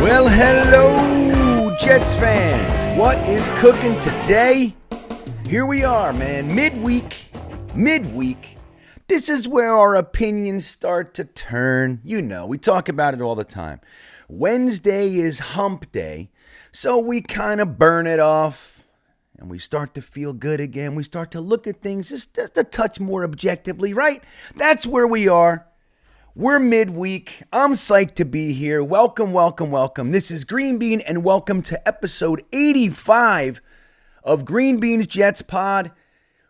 Well, hello, Jets fans. What is cooking today? Here we are, man. Midweek. This is where our opinions start to turn. You know, we talk about it all the time. Wednesday is hump day, so we kind of burn it off, and we start to feel good again. We start to look at things just a touch more objectively, right? That's where we are. We're midweek. I'm psyched to be here. Welcome. This is Green Bean, and welcome to episode 85 of Greenbeanjetsfan.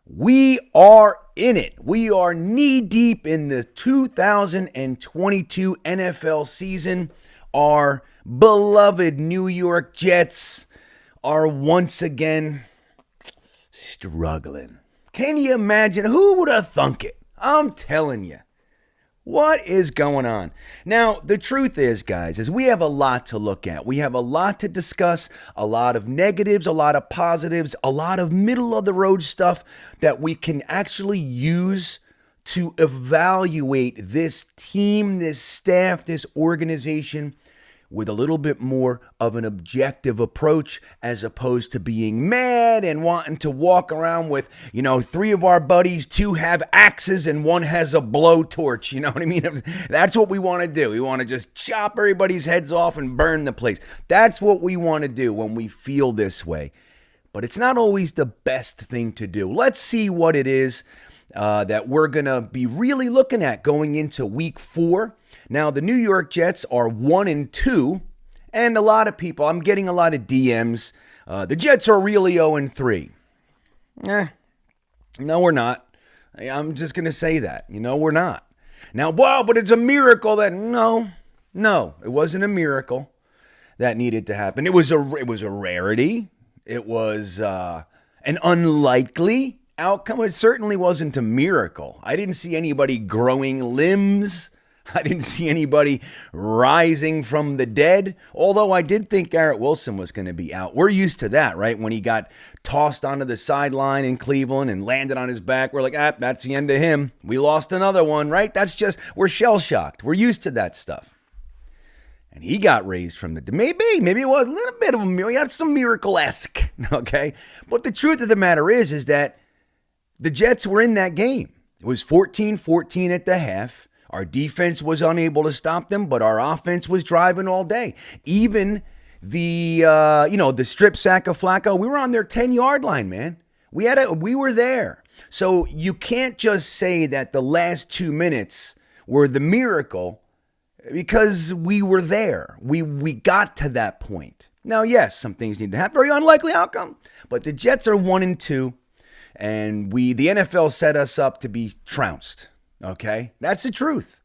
We are in it. We are knee-deep in the 2022 NFL season. Our beloved New York Jets are once again struggling. Can you imagine? Who would have thunk it? I'm telling you. What is going on? Now, the truth is, guys, is we have a lot to look at. We have a lot to discuss, a lot of negatives, a lot of positives, a lot of middle-of-the-road stuff that we can actually use to evaluate this team, this staff, this organization with a little bit more of an objective approach as opposed to being mad and wanting to walk around with, three of our buddies, two have axes and one has a blowtorch. You know what I mean? That's what we want to do. We want to just chop everybody's heads off and burn the place. That's what we want to do when we feel this way. But it's not always the best thing to do. Let's see what it is that we're going to be really looking at going into week 4. Now, the New York Jets are 1-2, and a lot of people, I'm getting a lot of DMs. The Jets are really 0-3. No, we're not. I'm just going to say that. We're not. Now, but it's a miracle that, no, it wasn't a miracle that needed to happen. It was a rarity. It was an unlikely outcome. It certainly wasn't a miracle. I didn't see anybody growing limbs. I didn't see anybody rising from the dead, although I did think Garrett Wilson was going to be out. We're used to that, right? When he got tossed onto the sideline in Cleveland and landed on his back, we're like, that's the end of him. We lost another one, right? We're shell-shocked. We're used to that stuff. And he got raised from the dead. Maybe it was a little bit of a miracle. He had some miracle-esque, okay? But the truth of the matter is that the Jets were in that game. It was 14-14 at the half. Our defense was unable to stop them, but our offense was driving all day. Even the strip sack of Flacco, we were on their 10-yard line, man. We were there. So you can't just say that the last 2 minutes were the miracle because we were there. We got to that point. Now, yes, some things need to happen. Very unlikely outcome, but the Jets are 1-2, and the NFL set us up to be trounced. Okay, that's the truth.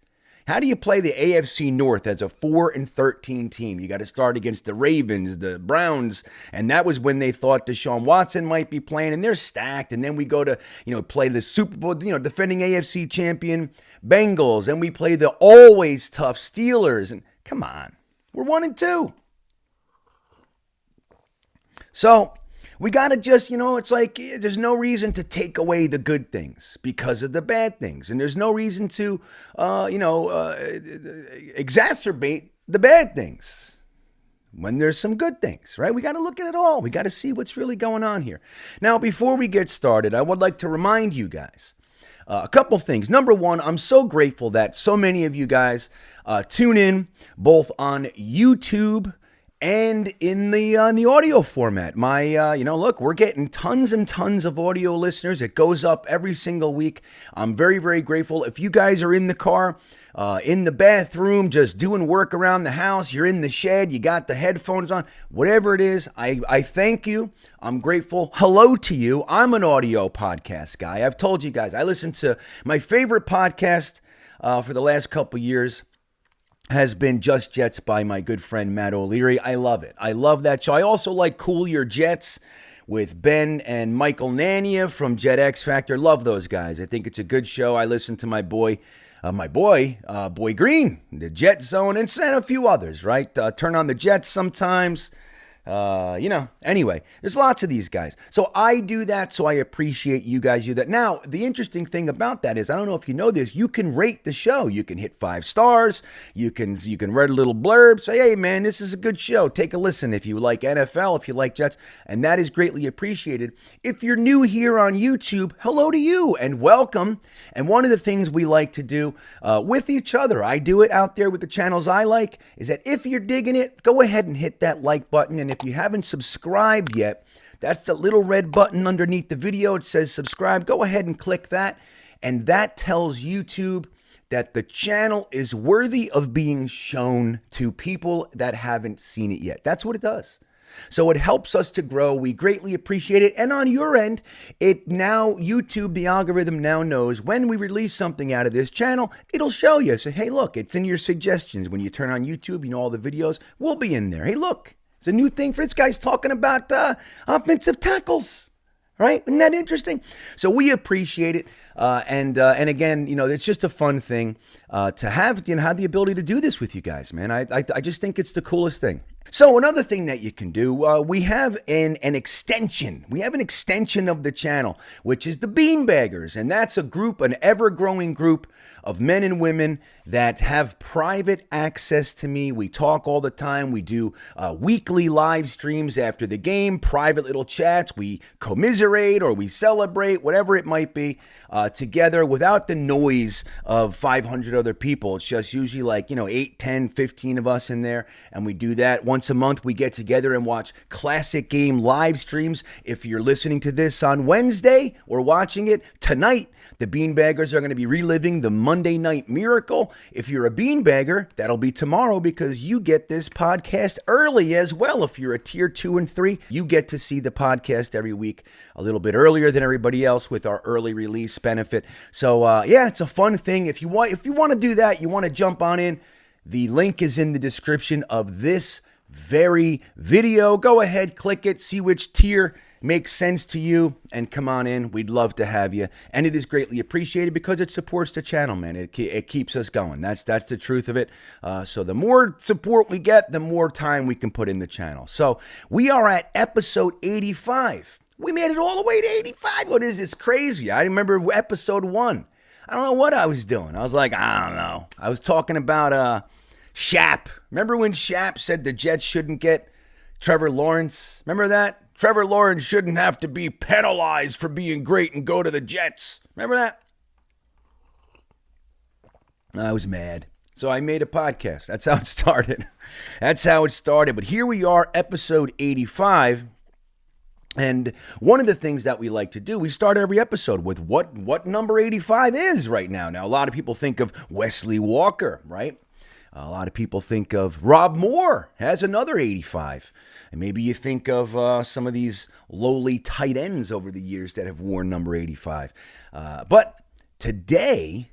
How do you play the AFC North as a 4-13 team? You got to start against the Ravens, the Browns, and that was when they thought Deshaun Watson might be playing, and they're stacked. And then we go to, play the Super Bowl, defending AFC champion Bengals, and we play the always tough Steelers. And come on, we're 1-2. So we got to just, it's like there's no reason to take away the good things because of the bad things. And there's no reason to, exacerbate the bad things when there's some good things, right? We got to look at it all. We got to see what's really going on here. Now, before we get started, I would like to remind you guys a couple things. Number one, I'm so grateful that so many of you guys tune in both on YouTube and in the audio format. Look, we're getting tons and tons of audio listeners. It goes up every single week. I'm very, very grateful. If you guys are in the car, in the bathroom, just doing work around the house, you're in the shed, you got the headphones on, whatever it is, I thank you. I'm grateful. Hello to you. I'm an audio podcast guy. I've told you guys, I listen to my favorite podcast for the last couple years has been Just Jets by my good friend Matt O'Leary. I love it. I love that show. I also like Cool Your Jets with Ben and Michael Nania from Jet X Factor. Love those guys. I think it's a good show. I listen to my boy Green, the Jet Zone, and a few others, right? Turn on the Jets sometimes. Anyway, there's lots of these guys. So I do that, so I appreciate you guys do that. Now, the interesting thing about that is, I don't know if you know this, you can rate the show. You can hit 5 stars. You can write a little blurb. Say, hey, man, this is a good show. Take a listen if you like NFL, if you like Jets, and that is greatly appreciated. If you're new here on YouTube, hello to you and welcome. And one of the things we like to do with each other, I do it out there with the channels I like, is that if you're digging it, go ahead and hit that like button. And if you haven't subscribed yet, that's the little red button underneath the video. It says subscribe. Go ahead and click that. And that tells YouTube that the channel is worthy of being shown to people that haven't seen it yet. That's what it does. So it helps us to grow. We greatly appreciate it. And on your end, YouTube, the algorithm now knows when we release something out of this channel, it'll show you. So, hey, look, it's in your suggestions. When you turn on YouTube, all the videos will be in there. Hey, look, it's a new thing for this guy's talking about offensive tackles. Right? Isn't that interesting? So we appreciate it. And again, it's just a fun thing to have the ability to do this with you guys, man. I just think it's the coolest thing. So another thing that you can do, we have an extension. We have an extension of the channel, which is the Beanbaggers. And that's a group, an ever-growing group of men and women that have private access to me. We talk all the time. We do weekly live streams after the game, private little chats. We commiserate or we celebrate, whatever it might be, together without the noise of 500 other people. It's just usually like, 8, 10, 15 of us in there. And we do that once a month. We get together and watch classic game live streams. If you're listening to this on Wednesday or watching it tonight, the Beanbaggers are going to be reliving the Monday Night Miracle. If you're a Beanbagger, that'll be tomorrow because you get this podcast early as well. If you're a tier 2 and 3, you get to see the podcast every week a little bit earlier than everybody else with our early release benefit. So it's a fun thing. If you want to do that, you want to jump on in, the link is in the description of this very video. Go ahead, click it, see which tier makes sense to you, and come on in. We'd love to have you, and it is greatly appreciated because it supports the channel, man. It keeps us going. That's the truth of it. So the more support we get, the more time we can put in the channel. So we are at episode 85. We made it all the way to 85. What is this? Crazy. I remember episode 1. I don't know what I was doing. I was like, I don't know. I was talking about Shap. Remember when Shap said the Jets shouldn't get Trevor Lawrence? Remember that? Trevor Lawrence shouldn't have to be penalized for being great and go to the Jets. Remember that? I was mad. So I made a podcast. That's how it started. But here we are, episode 85. And one of the things that we like to do, we start every episode with what number 85 is right now. Now, a lot of people think of Wesley Walker, right? A lot of people think of Rob Moore has another 85. And maybe you think of some of these lowly tight ends over the years that have worn number 85. But today,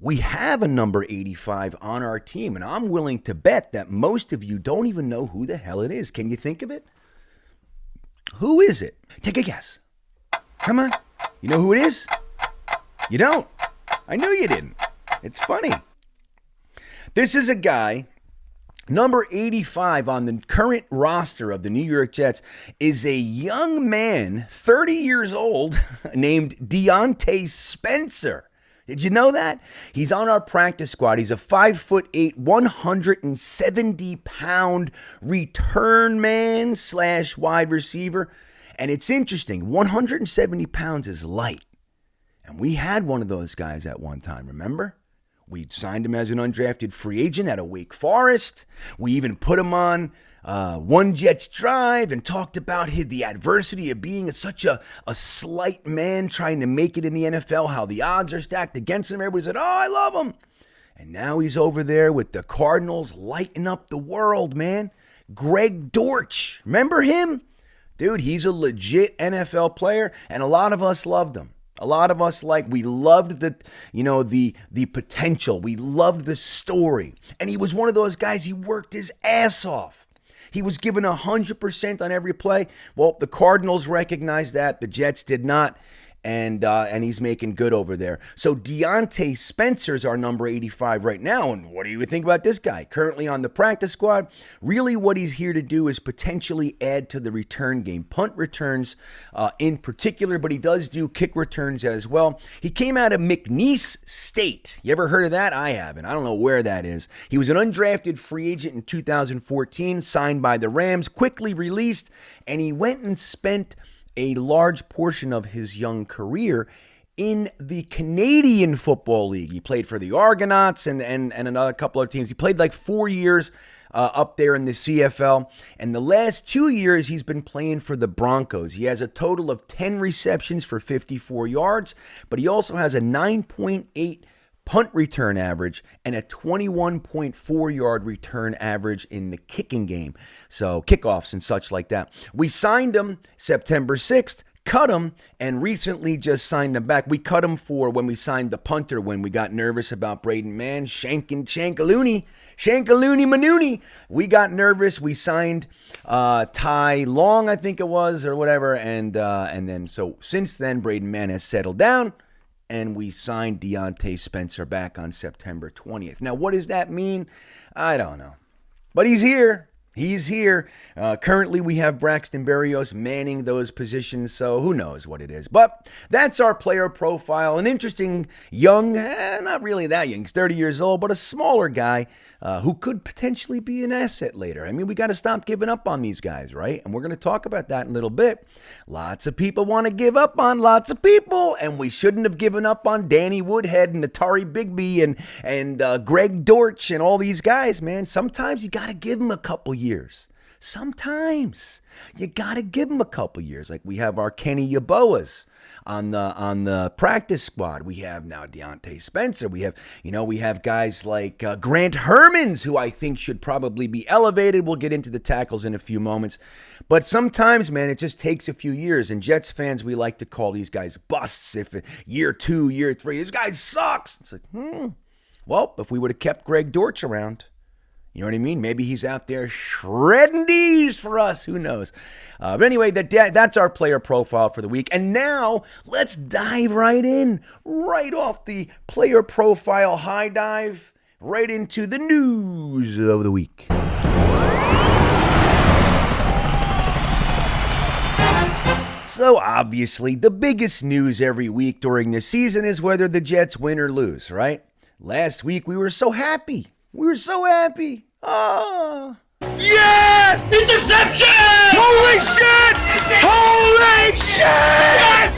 we have a number 85 on our team. And I'm willing to bet that most of you don't even know who the hell it is. Can you think of it? Who is it? Take a guess. Come on. You know who it is? You don't. I knew you didn't. It's funny. This is a guy, number 85 on the current roster of the New York Jets, is a young man, 30 years old, named Deante Spencer. Did you know that? He's on our practice squad. He's a 5'8", 170-pound return man / wide receiver. And it's interesting, 170 pounds is light. And we had one of those guys at one time, remember? We signed him as an undrafted free agent at a Wake Forest. We even put him on One Jets Drive and talked about the adversity of being such a slight man trying to make it in the NFL, how the odds are stacked against him. Everybody said, oh, I love him. And now he's over there with the Cardinals lighting up the world, man. Greg Dortch. Remember him? Dude, he's a legit NFL player, and a lot of us loved him. A lot of us we loved the potential. We loved the story. And he was one of those guys, he worked his ass off. He was given 100% on every play. Well, the Cardinals recognized that. The Jets did not. and he's making good over there. So Deante Spencer's our number 85 right now, and what do you think about this guy? Currently on the practice squad. Really what he's here to do is potentially add to the return game. Punt returns in particular, but he does do kick returns as well. He came out of McNeese State. You ever heard of that? I haven't. I don't know where that is. He was an undrafted free agent in 2014, signed by the Rams, quickly released, and he went and spent a large portion of his young career in the Canadian Football League. He played for the Argonauts and another couple of teams. He played like 4 years up there in the CFL. And the last 2 years, he's been playing for the Broncos. He has a total of 10 receptions for 54 yards, but he also has a 9.8 punt return average and a 21.4 yard return average in the kicking game. So kickoffs and such like that. We signed him September 6th, cut him, and recently just signed him back. We cut him for when we signed the punter, when we got nervous about Braden Mann, Shankaloonie Manooney. We got nervous. We signed Ty Long, I think it was, or whatever. And then so since then, Braden Mann has settled down, and we signed Deante Spencer back on September 20th. Now, what does that mean? I don't know. But he's here. He's here. Currently, we have Braxton Berrios manning those positions, so who knows what it is. But that's our player profile. An interesting young, not really that young, he's 30 years old, but a smaller guy who could potentially be an asset later. I mean, we got to stop giving up on these guys, right? And we're going to talk about that in a little bit. Lots of people want to give up on lots of people, and we shouldn't have given up on Danny Woodhead and Atari Bigby and Greg Dortch and all these guys, man. Sometimes you got to give them a couple years. Sometimes you got to give them a couple years. Like we have our Kenny Yeboahs on the practice squad. We have now Deante Spencer. We have guys like Grant Hermans, who I think should probably be elevated. We'll get into the tackles in a few moments. But sometimes, man, it just takes a few years. And Jets fans, we like to call these guys busts. If year 2, year 3, this guy sucks. It's like, well, if we would have kept Greg Dortch around, you know what I mean? Maybe he's out there shredding D's for us. Who knows? But anyway, that's our player profile for the week. And now let's dive right in, right off the player profile high dive, right into the news of the week. So obviously, the biggest news every week during the season is whether the Jets win or lose, right? Last week, we were so happy. Oh. Yes! Interception! Holy shit! Holy shit!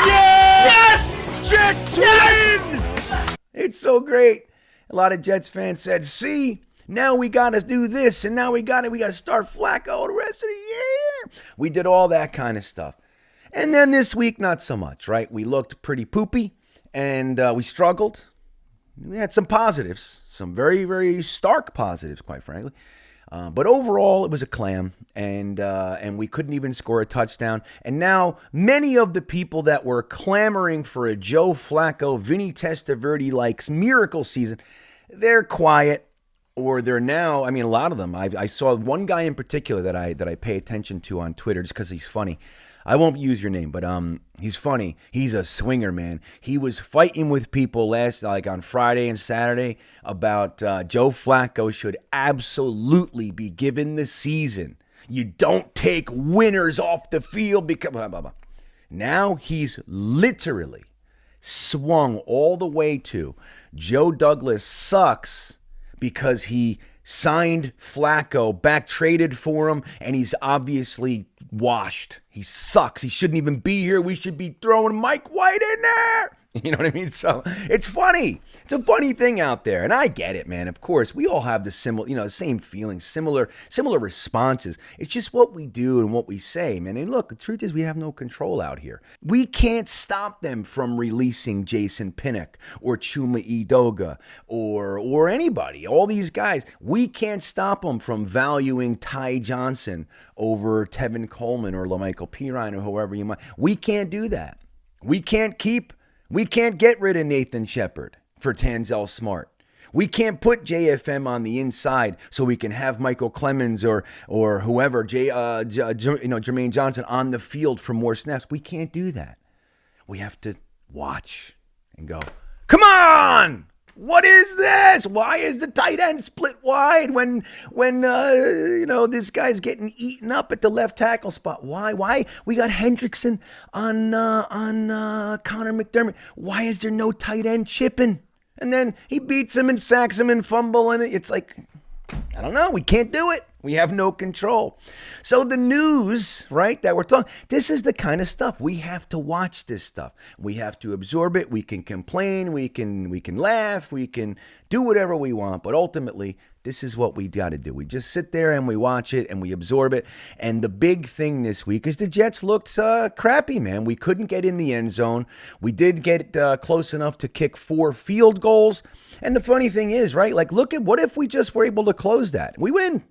Yes! Jets win! It's so great. A lot of Jets fans said, see, now we got to do this, and now we got to start Flacco the rest of the year. We did all that kind of stuff. And then this week, not so much, right? We looked pretty poopy, and we struggled. We had some positives, some very, very stark positives, quite frankly. But overall, it was a clam, and we couldn't even score a touchdown. And now, many of the people that were clamoring for a Joe Flacco, Vinny Testaverde-like miracle season, they're quiet, or they're now, I mean, a lot of them. I saw one guy in particular that I pay attention to on Twitter just because he's funny. I won't use your name, but he's funny. He's a swinger, man. He was fighting with people on Friday and Saturday about Joe Flacco should absolutely be given the season. You don't take winners off the field because blah, blah, blah. Now he's literally swung all the way to Joe Douglas sucks because he signed Flacco, back traded for him, and he's obviously washed. He sucks. He shouldn't even be here. We should be throwing Mike White in there. You know what I mean? So it's funny. It's a funny thing out there. And I get it, man. Of course, we all have the same feelings, similar responses. It's just what we do and what we say, man. And look, the truth is we have no control out here. We can't stop them from releasing Jason Pinnock or Chuma Edoga or anybody. All these guys, we can't stop them from valuing Ty Johnson over Tevin Coleman or LaMichael Pirine or whoever you might. We can't do that. We can't get rid of Nathan Shepard for Tanzel Smart. We can't put JFM on the inside so we can have Michael Clemens or whoever, Jermaine Johnson on the field for more snaps. We can't do that. we have to watch and go, come on! What is this? Why is the tight end split wide when this guy's getting eaten up at the left tackle spot? Why? We got Hendrickson on Connor McDermott. Why is there no tight end chipping? And then he beats him and sacks him and fumble, and it's like, I don't know. We can't do it. We have no control. So the news, right, that we're talking, this is the kind of stuff. We have to watch this stuff. We have to absorb it. We can complain. We can laugh. We can do whatever we want. But ultimately, this is what we got to do. We just sit there and we watch it and we absorb it. And the big thing this week is the Jets looked crappy, man. We couldn't get in the end zone. We did get close enough to kick 4 field goals. And the funny thing is, right, like, look at what if we just were able to close that? We win.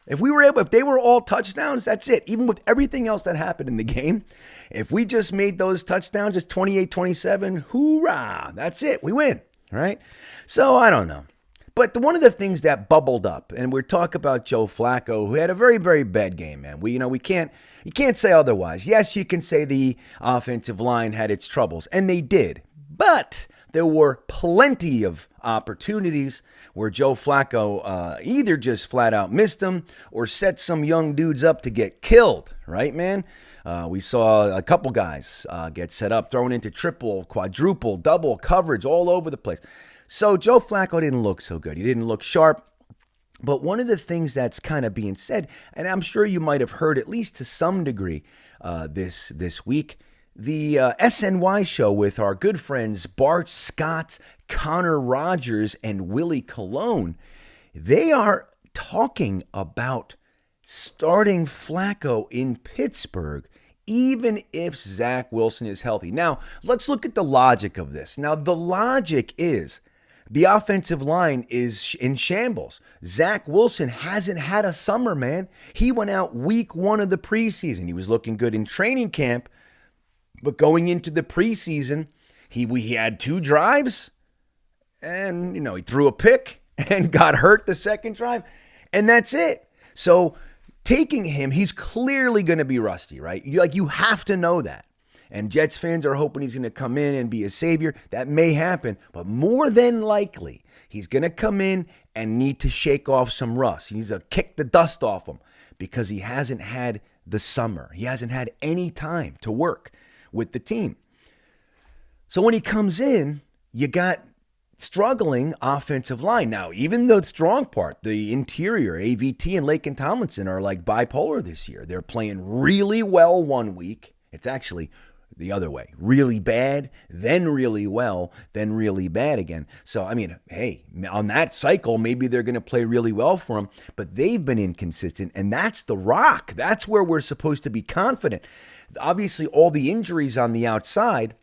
If they were all touchdowns, that's it. Even with everything else that happened in the game, if we just made those touchdowns just 28-27, hoorah, that's it. We win, right? So I don't know. But one of the things that bubbled up, and we're talking about Joe Flacco, who had a very, very bad game, man. You can't say otherwise. Yes, you can say the offensive line had its troubles, and they did. But there were plenty of opportunities where Joe Flacco either just flat out missed them or set some young dudes up to get killed, right, man? We saw a couple guys get set up, thrown into triple, quadruple, double coverage all over the place. So Joe Flacco didn't look so good. He didn't look sharp. But one of the things that's kind of being said, and I'm sure you might have heard at least to some degree this week, the SNY show with our good friends Bart Scott, Connor Rogers, and Willie Colon, they are talking about starting Flacco in Pittsburgh, even if Zach Wilson is healthy. Now, let's look at the logic of this. Now, the logic is the offensive line is in shambles. Zach Wilson hasn't had a summer, man. He went out week 1 of the preseason. He was looking good in training camp. But going into the preseason, he had 2 drives, and he threw a pick and got hurt the second drive, and that's it. So taking him, he's clearly going to be rusty, right? You have to know that. And Jets fans are hoping he's going to come in and be a savior. That may happen, but more than likely, he's going to come in and need to shake off some rust. He needs to kick the dust off him because he hasn't had the summer. He hasn't had any time to work with the team. So when he comes in, you got struggling offensive line. Now, even the strong part, the interior, AVT and Laken Tomlinson are like bipolar this year. They're playing really well one week. It's actually the other way. Really bad, then really well, then really bad again. So, hey, on that cycle, maybe they're going to play really well for him, but they've been inconsistent, and that's the rock. That's where we're supposed to be confident. Obviously, all the injuries on the outside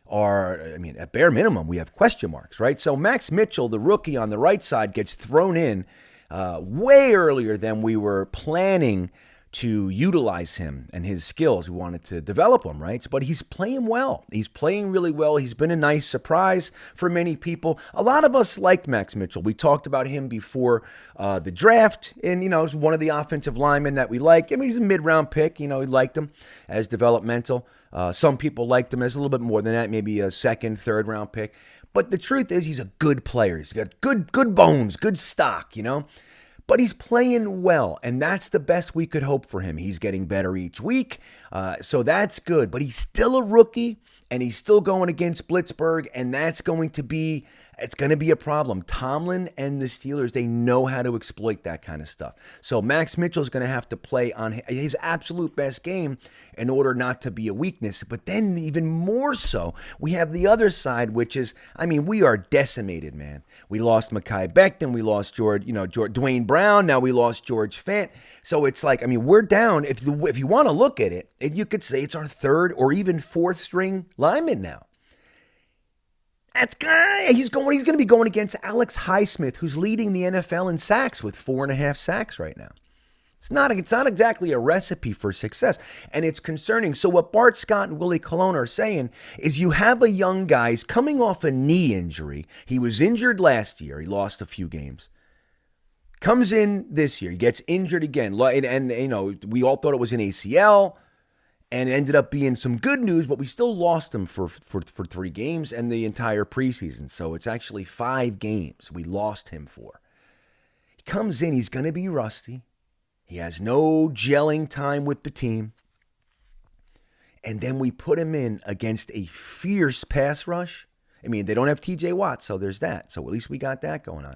are, at bare minimum, we have question marks, right? So Max Mitchell, the rookie on the right side, gets thrown in way earlier than we were planning to utilize him and his skills. We wanted to develop him, right? But he's playing well. He's playing really well. He's been a nice surprise for many people. A lot of us liked Max Mitchell. We talked about him before the draft, and, he's one of the offensive linemen that we like. He's a mid-round pick. We liked him as developmental. Some people liked him as a little bit more than that, maybe a second, third-round pick. But the truth is he's a good player. He's got good bones, good stock, But he's playing well, and that's the best we could hope for him. He's getting better each week, so that's good. But he's still a rookie, and he's still going against Blitzburg, and it's going to be a problem. Tomlin and the Steelers, they know how to exploit that kind of stuff. So Max Mitchell's going to have to play on his absolute best game in order not to be a weakness. But then even more so, we have the other side, which is, we are decimated, man. We lost Mekhi Becton. We lost Dwayne Brown. Now we lost George Fant. So it's like, we're down. If you want to look at it, you could say it's our 3rd or even 4th string lineman now. He's going to be going against Alex Highsmith, who's leading the NFL in sacks with 4.5 sacks right now. It's not exactly a recipe for success, and it's concerning. So what Bart Scott and Willie Colon are saying is you have a young guy, he's coming off a knee injury. He was injured last year. He lost a few games. Comes in this year. He gets injured again. And we all thought it was an ACL. And it ended up being some good news, but we still lost him for 3 games and the entire preseason. So it's actually 5 games we lost him for. He comes in, he's going to be rusty. He has no gelling time with the team. And then we put him in against a fierce pass rush. I mean, they don't have TJ Watt, so there's that. So at least we got that going on.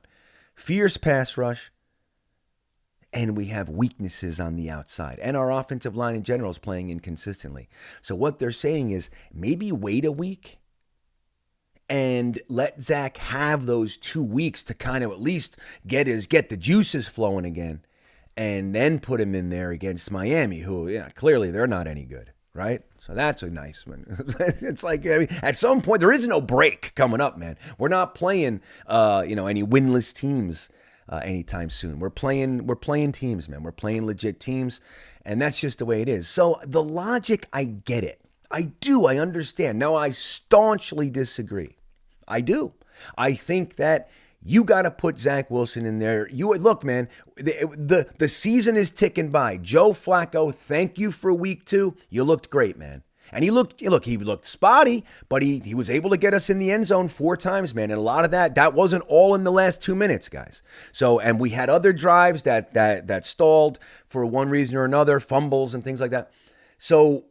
Fierce pass rush. And we have weaknesses on the outside. And our offensive line in general is playing inconsistently. So what they're saying is maybe wait a week and let Zach have those 2 weeks to kind of at least get the juices flowing again. And then put him in there against Miami, who clearly they're not any good, right? So that's a nice one. It's like, I mean, at some point there is no break coming up, man. We're not playing any winless teams anytime soon. We're playing teams, man. We're playing legit teams, and that's just the way it is. So the logic, I get it. I understand. Now, I staunchly disagree. I do. I think that you got to put Zach Wilson in there. Look, man, the season is ticking by. Joe Flacco, thank you for week 2. You looked great, man. And he looked spotty, but he was able to get us in the end zone 4 times, man. And a lot of that wasn't all in the last 2 minutes, guys. So, and we had other drives that stalled for one reason or another, fumbles and things like that. So,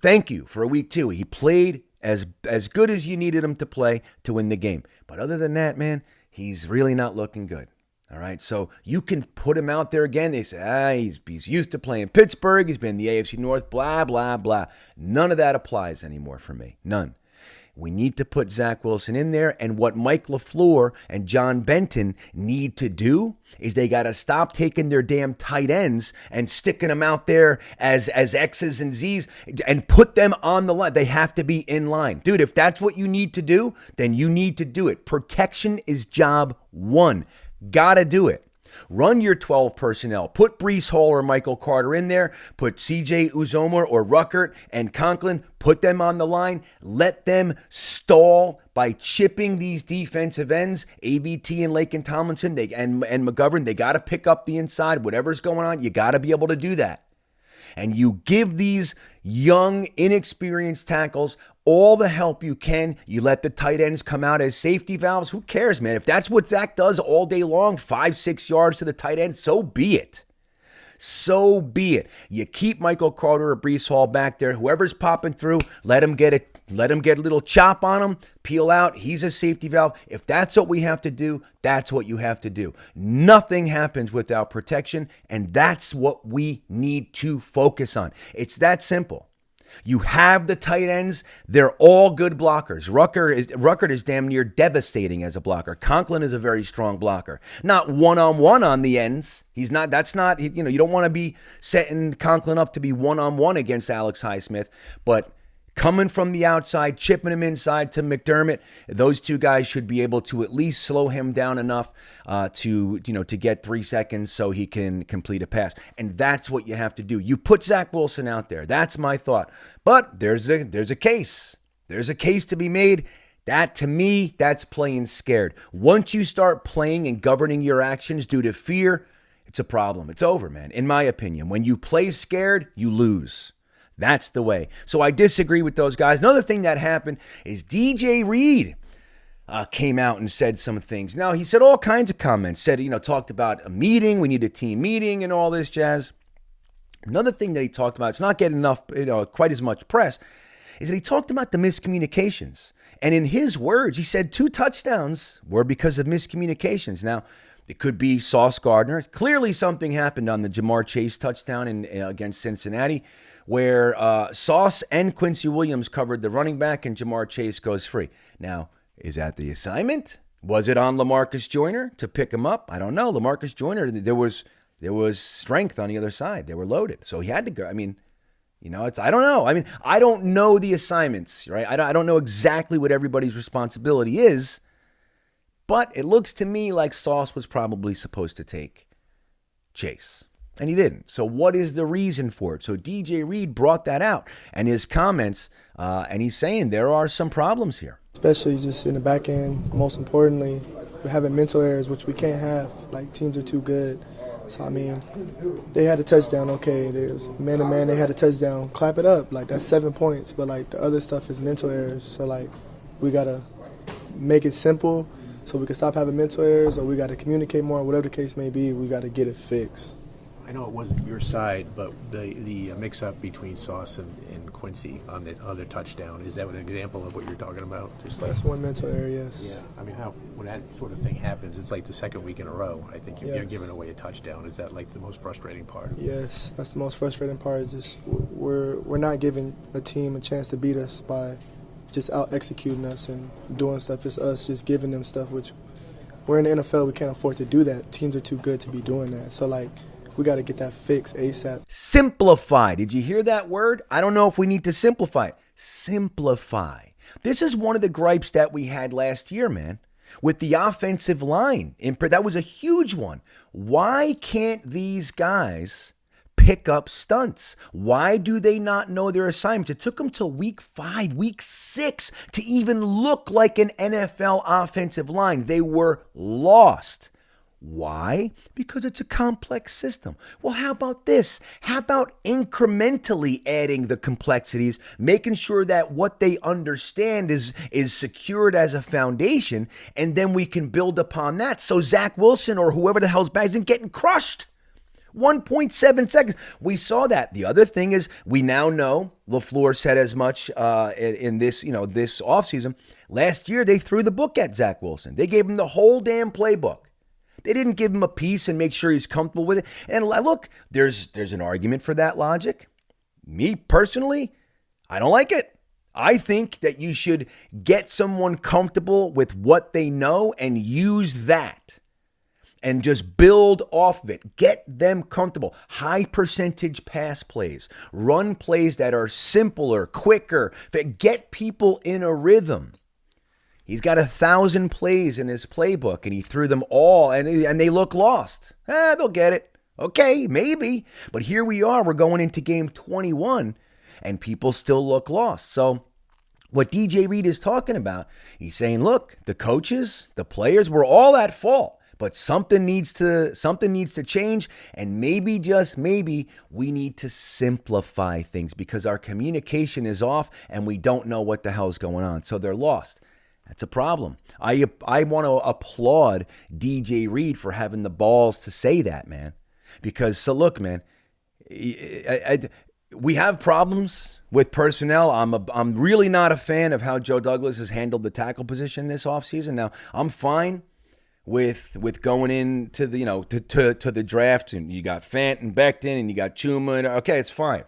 thank you for week 2. He played as good as you needed him to play to win the game. But other than that, man, he's really not looking good. All right, so you can put him out there again. They say, he's used to playing Pittsburgh. He's been in the AFC North, blah, blah, blah. None of that applies anymore for me. None. We need to put Zach Wilson in there. And what Mike LaFleur and John Benton need to do is they got to stop taking their damn tight ends and sticking them out there as X's and Z's and put them on the line. They have to be in line. Dude, if that's what you need to do, then you need to do it. Protection is job 1. Gotta do it. Run your 12 personnel. Put Breece Hall or Michael Carter in there. Put CJ Uzomah or Ruckert and Conklin. Put them on the line. Let them stall by chipping these defensive ends. ABT and Laken Tomlinson and McGovern, they got to pick up the inside. Whatever's going on, you got to be able to do that. And you give these young, inexperienced tackles all the help you can. You let the tight ends come out as safety valves. Who cares, man? If that's what Zach does all day long, 5-6 yards to the tight end, so be it. So be it. You keep Michael Carter or Breece Hall back there. Whoever's popping through, let him get a little chop on him, peel out. He's a safety valve. If that's what we have to do, that's what you have to do. Nothing happens without protection, and that's what we need to focus on. It's that simple. You have the tight ends. They're all good blockers. Ruckert is damn near devastating as a blocker. Conklin is a very strong blocker. Not one-on-one on the ends. You don't want to be setting Conklin up to be one-on-one against Alex Highsmith, but coming from the outside, chipping him inside to McDermott, those 2 guys should be able to at least slow him down enough to get 3 seconds so he can complete a pass. And that's what you have to do. You put Zach Wilson out there. That's my thought. But there's a case. There's a case to be made. That, to me, that's playing scared. Once you start playing and governing your actions due to fear, it's a problem. It's over, man. In my opinion, when you play scared, you lose. That's the way. So I disagree with those guys. Another thing that happened is DJ Reed came out and said some things. Now, he said all kinds of comments. Talked about a meeting. We need a team meeting and all this jazz. Another thing that he talked about, it's not getting enough, quite as much press, is that he talked about the miscommunications. And in his words, he said 2 touchdowns were because of miscommunications. Now, it could be Sauce Gardner. Clearly something happened on the Jamar Chase touchdown against Cincinnati, where Sauce and Quincy Williams covered the running back and Jamar Chase goes free. Now, is that the assignment? Was it on LaMarcus Joyner to pick him up? I don't know. LaMarcus Joyner, there was strength on the other side. They were loaded. So he had to go. I mean, I don't know. I mean, I don't know the assignments, right? I don't know exactly what everybody's responsibility is, but it looks to me like Sauce was probably supposed to take Chase. And he didn't. So what is the reason for it? So DJ Reed brought that out and his comments, and he's saying there are some problems here. Especially just in the back end, most importantly, we're having mental errors, which we can't have. Like, teams are too good. So, I mean, they had a touchdown, okay. There's man-to-man, they had a touchdown. Clap it up. Like, that's 7 points. But, like, the other stuff is mental errors. So, like, we got to make it simple so we can stop having mental errors, or we got to communicate more. Whatever the case may be, we got to get it fixed. I know it wasn't your side, but the mix-up between Sauce and Quincy on the other touchdown, is that an example of what you're talking about? That's one mental error, yes. Yeah, I mean, when that sort of thing happens, it's like the second week in a row. I think you're giving away a touchdown. Is that like the most frustrating part? Yes, that's the most frustrating part. Is just we're not giving a team a chance to beat us by just out-executing us and doing stuff. It's us just giving them stuff, which we're in the NFL. We can't afford to do that. Teams are too good to be doing that. So, like, we got to get that fixed ASAP. Simplify. Did you hear that word? I don't know if we need to simplify it. Simplify. This is one of the gripes that we had last year, man, with the offensive line. That was a huge one. Why can't these guys pick up stunts? Why do they not know their assignments? It took them till week 5, week 6 to even look like an NFL offensive line. They were lost. Why? Because it's a complex system. Well, how about this? How about incrementally adding the complexities, making sure that what they understand is secured as a foundation, and then we can build upon that so Zach Wilson or whoever the hell's back isn't getting crushed. 1.7 seconds. We saw that. The other thing is we now know, LaFleur said as much in this, this offseason. Last year, they threw the book at Zach Wilson. They gave him the whole damn playbook. They didn't give him a piece and make sure he's comfortable with it. And look, there's an argument for that logic. Me personally, I don't like it. I think that you should get someone comfortable with what they know and use that and just build off of it. Get them comfortable. High percentage pass plays. Run plays that are simpler, quicker. Get people in a rhythm. He's got 1,000 plays in his playbook, and he threw them all, and they look lost. They'll get it. Okay, maybe. But here we are. We're going into game 21, and people still look lost. So what DJ Reed is talking about, he's saying, look, the coaches, the players, we're all at fault. But something needs to change, and maybe, just maybe, we need to simplify things because our communication is off, and we don't know what the hell is going on. So they're lost. That's a problem. I want to applaud DJ Reed for having the balls to say that, man. Because, so look, man, we have problems with personnel. I'm really not a fan of how Joe Douglas has handled the tackle position this offseason. Now, I'm fine with going into the to the draft, and you got Fant and Becton and you got Chuma, and okay, it's fine.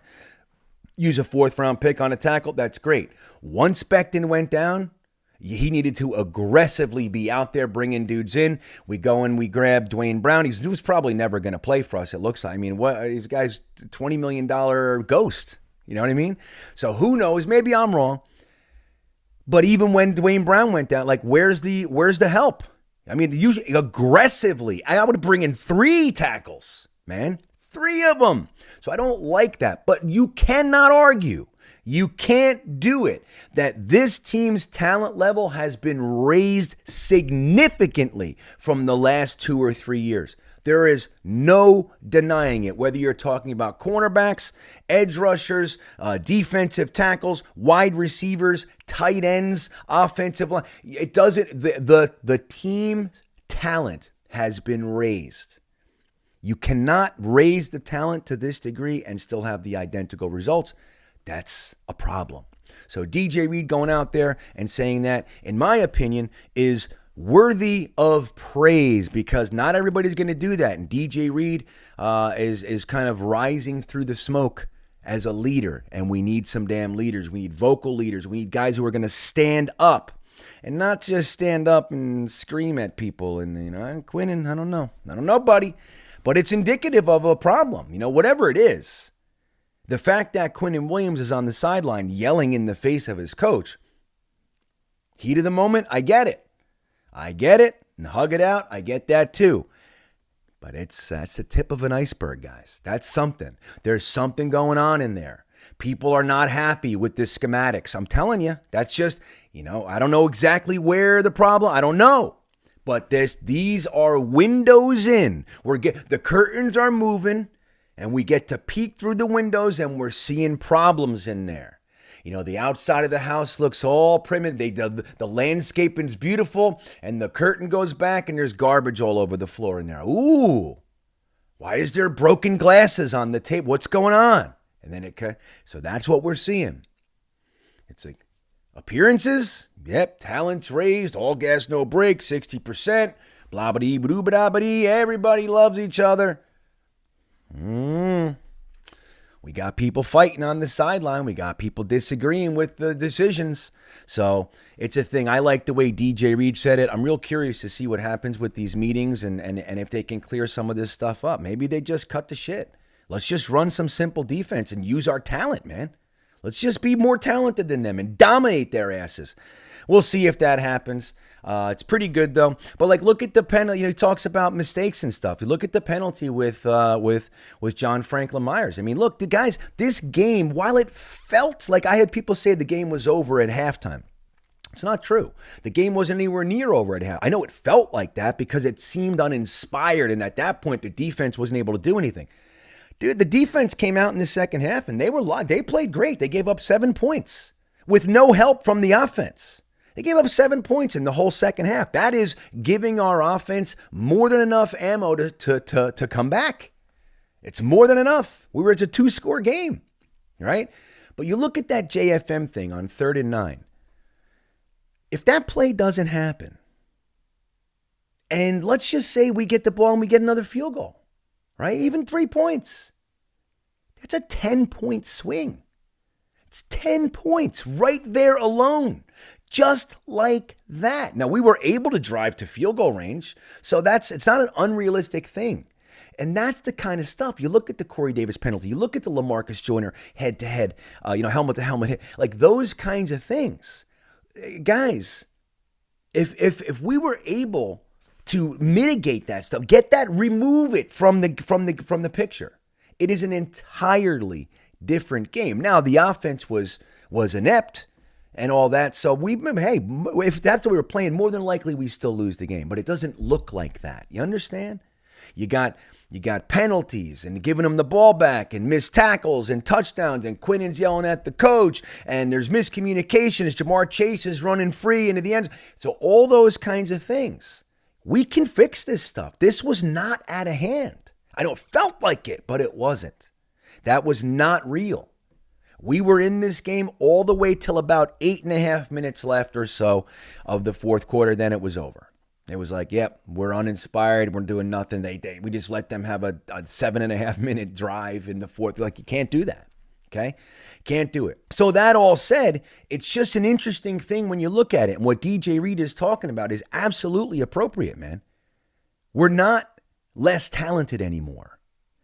Use a 4th round pick on a tackle, that's great. Once Becton went down, he needed to aggressively be out there bringing dudes in. We go and we grab Dwayne Brown. He was probably never going to play for us, it looks like. I mean, what these guys, $20 million ghost. You know what I mean? So who knows? Maybe I'm wrong. But even when Dwayne Brown went down, like, where's the help? I mean, usually aggressively. I would bring in 3 tackles, man. 3 of them. So I don't like that. But you cannot argue. You can't do it. That this team's talent level has been raised significantly from the last 2 or 3 years. There is no denying it, whether you're talking about cornerbacks, edge rushers, defensive tackles, wide receivers, tight ends, offensive line. It doesn't, the team talent has been raised. You cannot raise the talent to this degree and still have the identical results. That's a problem. So DJ Reed going out there and saying that, in my opinion, is worthy of praise because not everybody's going to do that. And DJ Reed is kind of rising through the smoke as a leader. And we need some damn leaders. We need vocal leaders. We need guys who are going to stand up and not just stand up and scream at people. And, Quinnen, I don't know, buddy. But it's indicative of a problem, whatever it is. The fact that Quinnen Williams is on the sideline yelling in the face of his coach, heat of the moment, I get it. And hug it out, I get that too. But that's the tip of an iceberg, guys. That's something. There's something going on in there. People are not happy with the schematics. I'm telling you, that's just, I don't know exactly where the problem, I don't know. But these are windows in. The curtains are moving, and we get to peek through the windows, and we're seeing problems in there. The outside of the house looks all primitive. The landscaping's beautiful, and the curtain goes back, and there's garbage all over the floor in there. Ooh, why is there broken glasses on the table? What's going on? And then so that's what we're seeing. It's like appearances. Yep, talents raised, all gas, no brakes, 60%. Blah-ba-dee, ba-doo-ba-da-ba-dee. Everybody loves each other. We got people fighting on the sideline. We got people disagreeing with the decisions. So it's a thing. I like the way DJ Reed said it. I'm real curious to see what happens with these meetings and if they can clear some of this stuff up. Maybe they just cut the shit. Let's just run some simple defense and use our talent, man. Let's just be more talented than them and dominate their asses. We'll see if that happens. It's pretty good though. But look at the penalty. He talks about mistakes and stuff. You look at the penalty with John Franklin Myers. I mean, look, the guys. This game, while it felt like I had people say the game was over at halftime, it's not true. The game wasn't anywhere near over at half. I know it felt like that because it seemed uninspired, and at that point, the defense wasn't able to do anything. Dude, the defense came out in the second half, and they played great. They gave up 7 points with no help from the offense. They gave up 7 points in the whole second half. That is giving our offense more than enough ammo to come back. It's more than enough. It's a 2-score game, right? But you look at that JFM thing on 3rd and 9. If that play doesn't happen, and let's just say we get the ball and we get another field goal, right? Even 3 points. That's a 10-point swing. It's 10 points right there alone. Just like that. Now, we were able to drive to field goal range, so it's not an unrealistic thing. And that's the kind of stuff. You look at the Corey Davis penalty. You look at the LaMarcus Joyner head-to-head, helmet-to-helmet hit. Like those kinds of things. Guys, if we were able to mitigate that stuff, remove it from the picture, it is an entirely different game. Now, the offense was inept and all that. So if that's what we were playing, more than likely we still lose the game. But it doesn't look like that. You understand? You got penalties and giving them the ball back and missed tackles and touchdowns and Quinnen's yelling at the coach and there's miscommunication as Jamar Chase is running free into the end. So all those kinds of things. We can fix this stuff. This was not out of hand. I know it felt like it, but it wasn't. That was not real. We were in this game all the way till about 8.5 minutes left or so of the fourth quarter. Then it was over. It was like, yep, we're uninspired. We're doing nothing. We just let them have a 7.5 minute drive in the fourth. Like, you can't do that. Okay? Can't do it. So that all said, it's just an interesting thing when you look at it. And what DJ Reed is talking about is absolutely appropriate, man. We're not less talented anymore.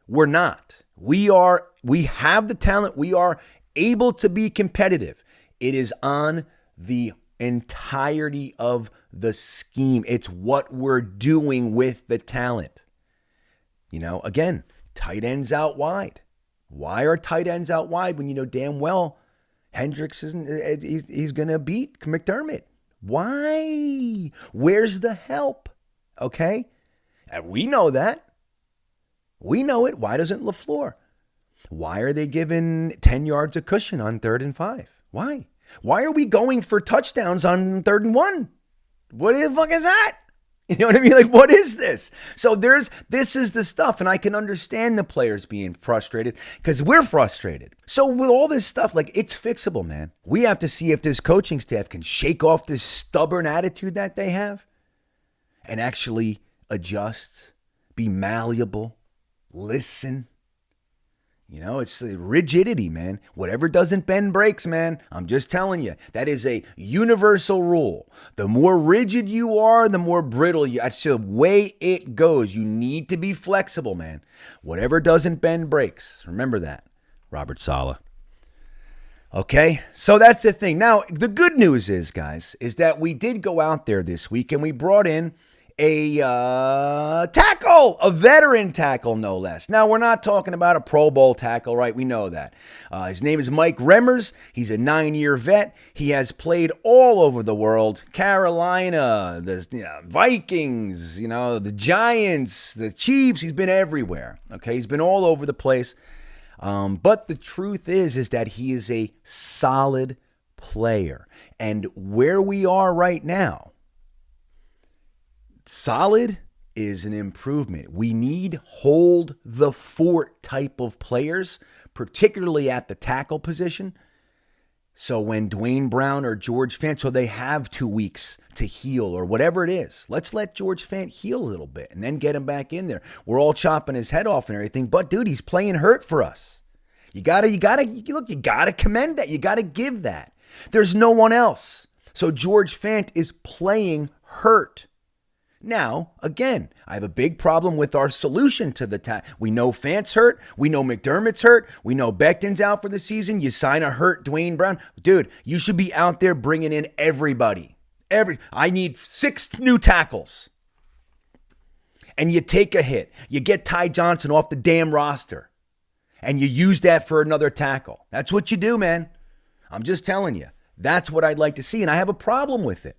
We're not. We have the talent. We are able to be competitive. It is on the entirety of the scheme. It's what we're doing with the talent. Again, tight ends out wide. Why are tight ends out wide when you know damn well Hendricks he's going to beat McDermott? Why? Where's the help? Okay? And we know that. We know it. Why doesn't LaFleur? Why are they giving 10 yards of cushion on 3rd and 5? Why? Why are we going for touchdowns on 3rd and 1? What the fuck is that? You know what I mean? Like, what is this? So this is the stuff, and I can understand the players being frustrated because we're frustrated. So with all this stuff, like, it's fixable, man. We have to see if this coaching staff can shake off this stubborn attitude that they have and actually adjust, be malleable, listen. It's rigidity, man. Whatever doesn't bend breaks, man. I'm just telling you. That is a universal rule. The more rigid you are, the more brittle you are. That's the way it goes. You need to be flexible, man. Whatever doesn't bend breaks. Remember that. Robert Saleh. Okay, so that's the thing. Now, the good news is, guys, is that we did go out there this week and we brought in a tackle, a veteran tackle, no less. Now, we're not talking about a Pro Bowl tackle, right? We know that. His name is Mike Remmers. He's a 9-year vet. He has played all over the world. Carolina, the Vikings, the Giants, the Chiefs. He's been everywhere, okay? He's been all over the place. But the truth is that he is a solid player. And where we are right now, solid is an improvement. We need hold the fort type of players, particularly at the tackle position. So when Dwayne Brown or George Fant, so they have 2 weeks to heal or whatever it is. Let's let George Fant heal a little bit and then get him back in there. We're all chopping his head off and everything, but dude, he's playing hurt for us. You gotta commend that. You gotta give that. There's no one else. So George Fant is playing hurt. Now, again, I have a big problem with our solution to the we know Fant's hurt. We know McDermott's hurt. We know Becton's out for the season. You sign a hurt Dwayne Brown. Dude, you should be out there bringing in everybody. I need 6 new tackles. And you take a hit. You get Ty Johnson off the damn roster. And you use that for another tackle. That's what you do, man. I'm just telling you. That's what I'd like to see. And I have a problem with it.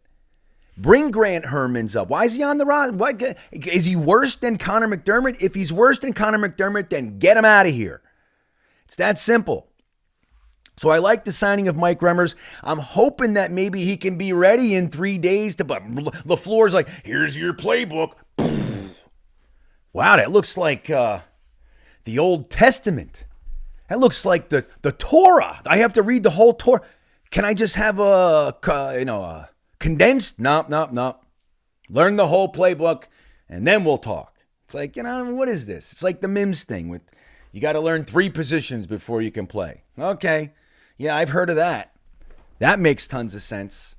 Bring Grant Herman's up. Why is he on the roster? Is he worse than Connor McDermott? If he's worse than Connor McDermott, then get him out of here. It's that simple. So I like the signing of Mike Remmers. I'm hoping that maybe he can be ready in 3 days. But LaFleur's like, here's your playbook. Wow, that looks like the Old Testament. That looks like the Torah. I have to read the whole Torah. Can I just have a condensed? Nope. Learn the whole playbook, and then we'll talk. It's like, what is this? It's like the Mims thing with you got to learn 3 positions before you can play. Okay. Yeah, I've heard of that. That makes tons of sense.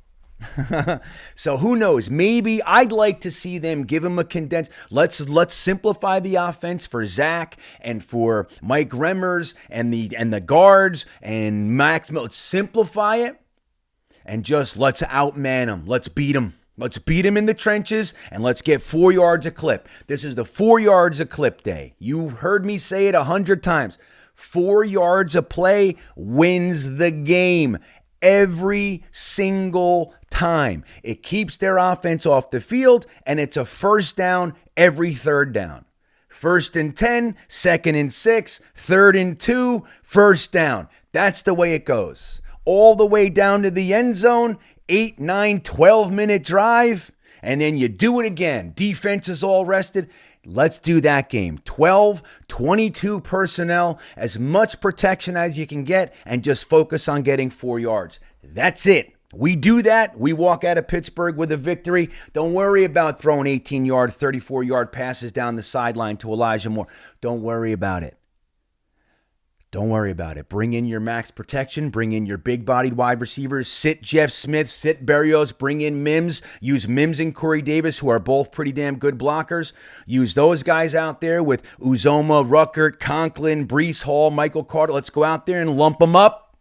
So who knows? Maybe I'd like to see them give him a condensed. Let's simplify the offense for Zach and for Mike Remmers and the guards and Max. Let's simplify it and just let's outman them. Let's beat them. Let's beat them in the trenches and let's get 4 yards a clip. This is the 4 yards a clip day. You heard me say it 100 times. 4 yards a play wins the game. Every single time. It keeps their offense off the field, and it's a first down every third down. 1st and 10, 2nd and 6, 3rd and 2, first down. That's the way it goes. All the way down to the end zone, 8, 9, 12-minute drive, and then you do it again. Defense is all rested. Let's do that game. 12, 22 personnel, as much protection as you can get, and just focus on getting 4 yards. That's it. We do that. We walk out of Pittsburgh with a victory. Don't worry about throwing 18-yard, 34-yard passes down the sideline to Elijah Moore. Don't worry about it. Don't worry about it. Bring in your max protection. Bring in your big-bodied wide receivers. Sit Jeff Smith. Sit Berrios. Bring in Mims. Use Mims and Corey Davis, who are both pretty damn good blockers. Use those guys out there with Uzoma, Ruckert, Conklin, Breece Hall, Michael Carter. Let's go out there and lump them up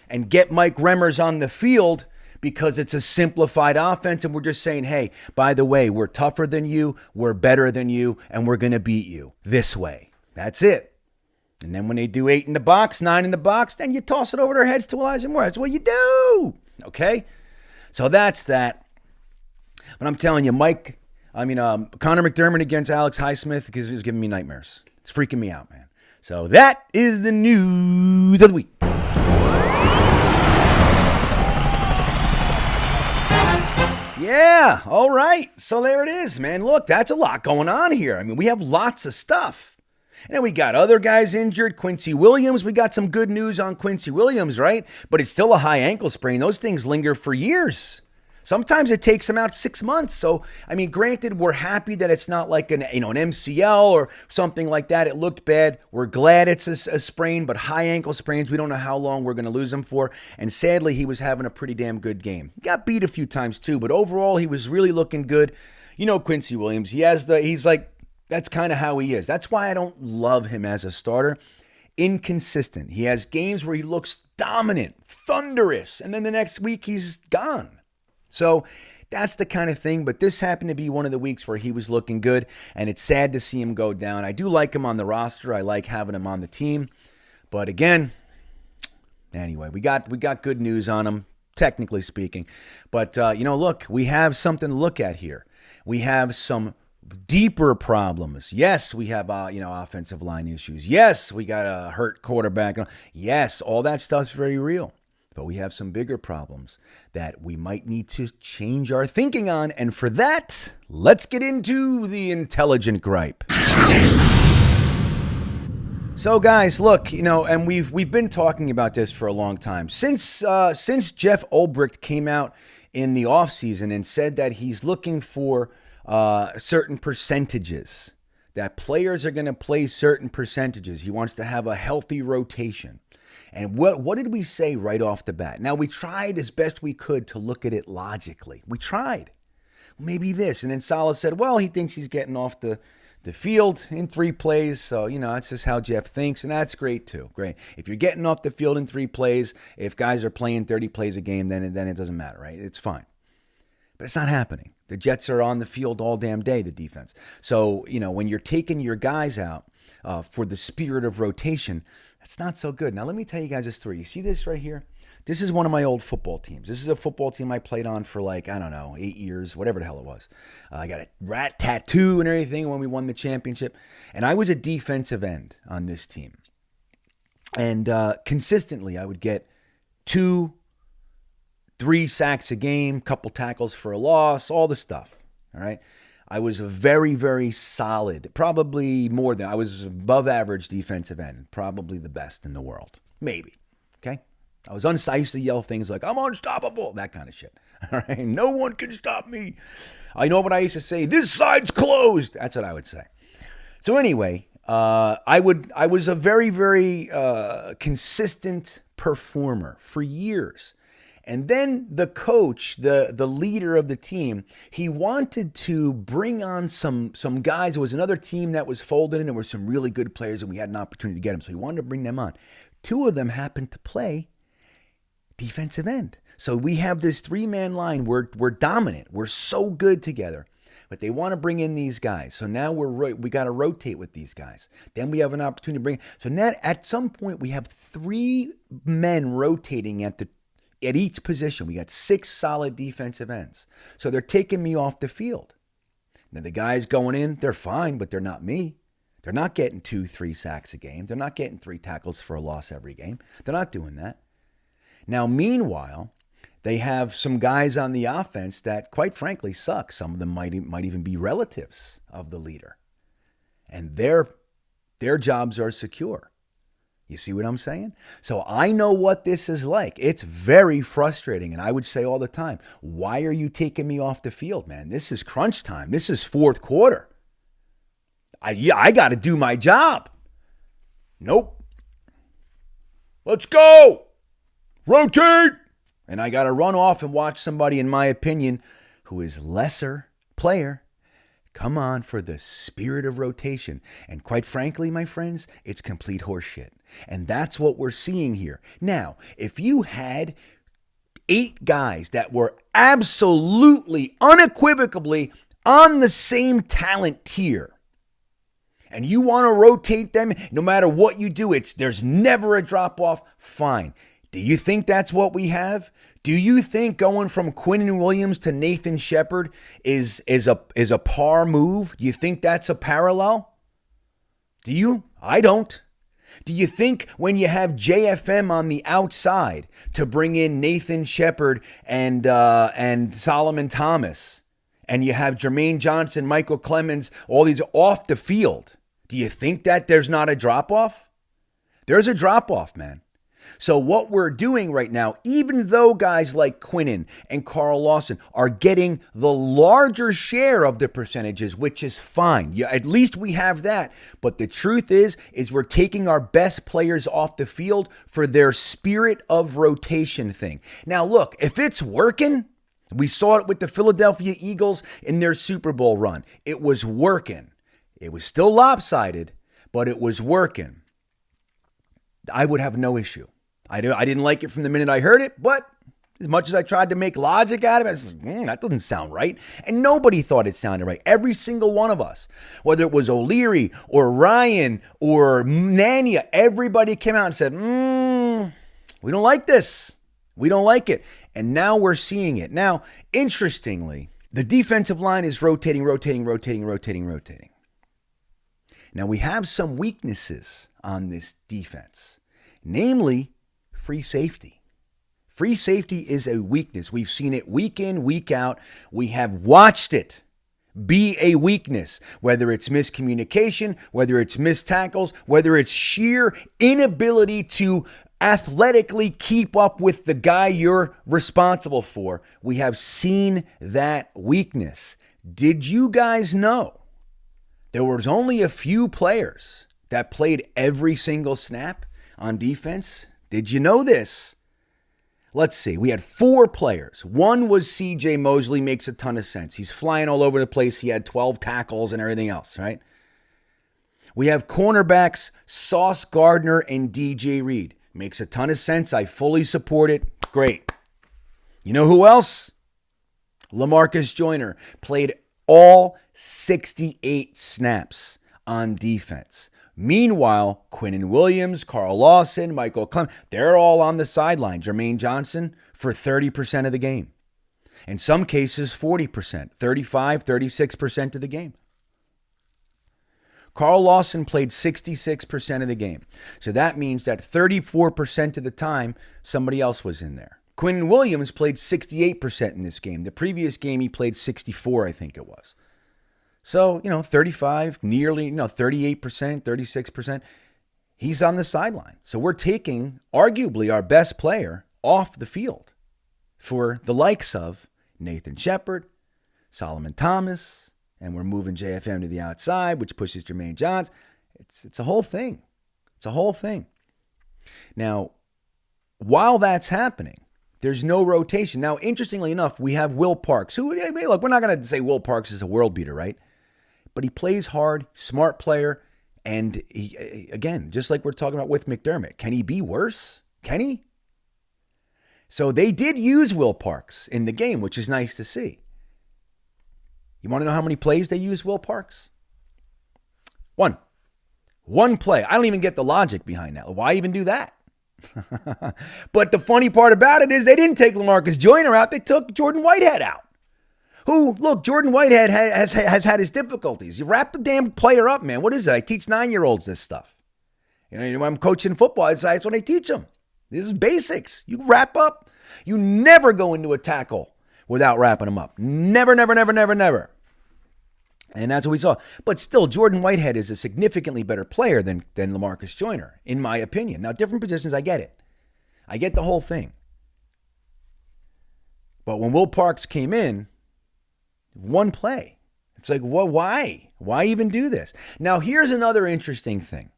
and get Mike Remmers on the field because it's a simplified offense, and we're just saying, hey, by the way, we're tougher than you, we're better than you, and we're going to beat you this way. That's it. And then when they do 8 in the box, 9 in the box, then you toss it over their heads to Elijah Moore. That's what you do. Okay? So that's that. But I'm telling you, Connor McDermott against Alex Highsmith because it was giving me nightmares. It's freaking me out, man. So that is the news of the week. Yeah, all right. So there it is, man. Look, that's a lot going on here. I mean, we have lots of stuff. And then we got other guys injured. Quincy Williams, we got some good news on Quincy Williams, right? But it's still a high ankle sprain. Those things linger for years. Sometimes it takes them out 6 months. So, I mean, granted, we're happy that it's not like an MCL or something like that. It looked bad. We're glad it's a sprain, but high ankle sprains, we don't know how long we're going to lose them for. And sadly, he was having a pretty damn good game. He got beat a few times too, but overall, he was really looking good. Quincy Williams, that's kind of how he is. That's why I don't love him as a starter. Inconsistent. He has games where he looks dominant, thunderous, and then the next week he's gone. So That's the kind of thing. But this happened to be one of the weeks where he was looking good, and it's sad to see him go down. I do like him on the roster. I like having him on the team. But again, anyway, we got good news on him, technically speaking. But, look, we have something to look at here. We have some deeper problems. Yes, we have, offensive line issues. Yes, we got a hurt quarterback. Yes, all that stuff's very real. But we have some bigger problems that we might need to change our thinking on. And for that, let's get into the intelligent gripe. So, guys, look, and we've been talking about this for a long time. Since Jeff Ulbricht came out in the offseason and said that he's looking for certain percentages, that players are going to play certain percentages. He wants to have a healthy rotation. And what did we say right off the bat? Now, we tried as best we could to look at it logically. We tried. Maybe this. And then Saleh said, well, he thinks he's getting off the field in 3 plays. So, that's just how Jeff thinks. And that's great, too. Great. If you're getting off the field in 3 plays, if guys are playing 30 plays a game, then it doesn't matter, right? It's fine. But it's not happening. The Jets are on the field all damn day, the defense. So, when you're taking your guys out for the spirit of rotation, that's not so good. Now, let me tell you guys a story. You see this right here? This is one of my old football teams. This is a football team I played on for 8 years, whatever the hell it was. I got a rat tattoo and everything when we won the championship. And I was a defensive end on this team. And consistently, I would get 2-3 sacks a game, couple tackles for a loss, all the stuff. All right. I was a very, very solid, probably more than, I was above average defensive end, probably the best in the world. Maybe. Okay. I used to yell things like, I'm unstoppable, that kind of shit. All right. No one can stop me. I know what I used to say. This side's closed. That's what I would say. So anyway, I was a very, very consistent performer for years. And then the coach, the leader of the team, he wanted to bring on some guys. There was another team that was folded, and there were some really good players, and we had an opportunity to get them. So he wanted to bring them on. 2 of them happened to play defensive end. So we have this 3-man line. We're dominant. We're so good together. But they want to bring in these guys. So now we got to rotate with these guys. Then we have an opportunity to bring. So now at some point we have 3 men rotating at each position. We got 6 solid defensive ends. So they're taking me off the field. Now the guys going in, they're fine, but they're not me. They're not getting 2-3 sacks a game. They're not getting 3 tackles for a loss every game. They're not doing that. Now, meanwhile, they have some guys on the offense that, quite frankly, suck. Some of them might even be relatives of the leader. And their jobs are secure. You see what I'm saying? So I know what this is like. It's very frustrating. And I would say all the time, why are you taking me off the field, man? This is crunch time. This is 4th quarter. I got to do my job. Nope. Let's go. Rotate. And I got to run off and watch somebody, in my opinion, who is lesser player come on for the spirit of rotation. And quite frankly, my friends, it's complete horseshit. And that's what we're seeing here. Now, if you had 8 guys that were absolutely, unequivocally on the same talent tier, and you want to rotate them, no matter what you do, there's never a drop-off, fine. Do you think that's what we have? Do you think going from Quinnen Williams to Nathan Shepard is a par move? Do you think that's a parallel? Do you? I don't. Do you think when you have JFM on the outside to bring in Nathan Shepard and Solomon Thomas, and you have Jermaine Johnson, Michael Clemens, all these off the field, do you think that there's not a drop-off? There's a drop-off, man. So what we're doing right now, even though guys like Quinnen and Carl Lawson are getting the larger share of the percentages, which is fine. Yeah, at least we have that. But the truth is we're taking our best players off the field for their spirit of rotation thing. Now, look, if it's working, we saw it with the Philadelphia Eagles in their Super Bowl run. It was working. It was still lopsided, but it was working. I would have no issue. I didn't like it from the minute I heard it, but As much as I tried to make logic out of it, I said, that doesn't sound right. And nobody thought it sounded right. Every single one of us, whether it was O'Leary or Ryan or Nania, everybody came out and said, we don't like this. We don't like it. And now we're seeing it. Now, interestingly, the defensive line is rotating. Now, we have some weaknesses on this defense, namely free safety. Free safety is a weakness. We've seen it week in, week out. We have watched it be a weakness, whether it's miscommunication, whether it's missed tackles, whether it's sheer inability to athletically keep up with the guy you're responsible for. We have seen that weakness. Did you guys know there was only a few players that played every single snap on defense? Did you know this? Let's see. We had 4 players. One was C.J. Mosley. Makes a ton of sense. He's flying all over the place. He had 12 tackles and everything else, right? We have cornerbacks Sauce Gardner and DJ Reed. Makes a ton of sense. I fully support it. Great. You know who else? LaMarcus Joyner played all 68 snaps on defense. Meanwhile, Quinnen Williams, Carl Lawson, Michael Clemens, they're all on the sideline. Jermaine Johnson for 30% of the game. In some cases, 40%, 35, 36% of the game. Carl Lawson played 66% of the game. So that means that 34% of the time, somebody else was in there. Quinnen Williams played 68% in this game. The previous game, he played 64, I think it was. So, 35, nearly, 38%, 36%. He's on the sideline. So we're taking arguably our best player off the field for the likes of Nathan Shepard, Solomon Thomas, and we're moving JFM to the outside, which pushes Jermaine Johnson. It's a whole thing. It's a whole thing. Now, while that's happening, there's no rotation. Now, interestingly enough, we have Will Parks, who, look, we're not going to say Will Parks is a world beater, right? But he plays hard, smart player, and he, again, just like we're talking about with McDermott, can he be worse? Can he? So they did use Will Parks in the game, which is nice to see. You want to know how many plays they used Will Parks? One play. I don't even get the logic behind that. Why even do that? But the funny part about it is they didn't take LaMarcus Joyner out. They took Jordan Whitehead out. Who, look, Jordan Whitehead has had his difficulties. You wrap the damn player up, man. What is it? I teach 9-year-olds this stuff. When I'm coaching football, that's what I teach them. This is basics. You wrap up. You never go into a tackle without wrapping them up. Never. And that's what we saw. But still, Jordan Whitehead is a significantly better player than LaMarcus Joyner, in my opinion. Now, different positions, I get it. I get the whole thing. But when Will Parks came in, one play. It's like, well, why? Why even do this? Now, here's another interesting thing.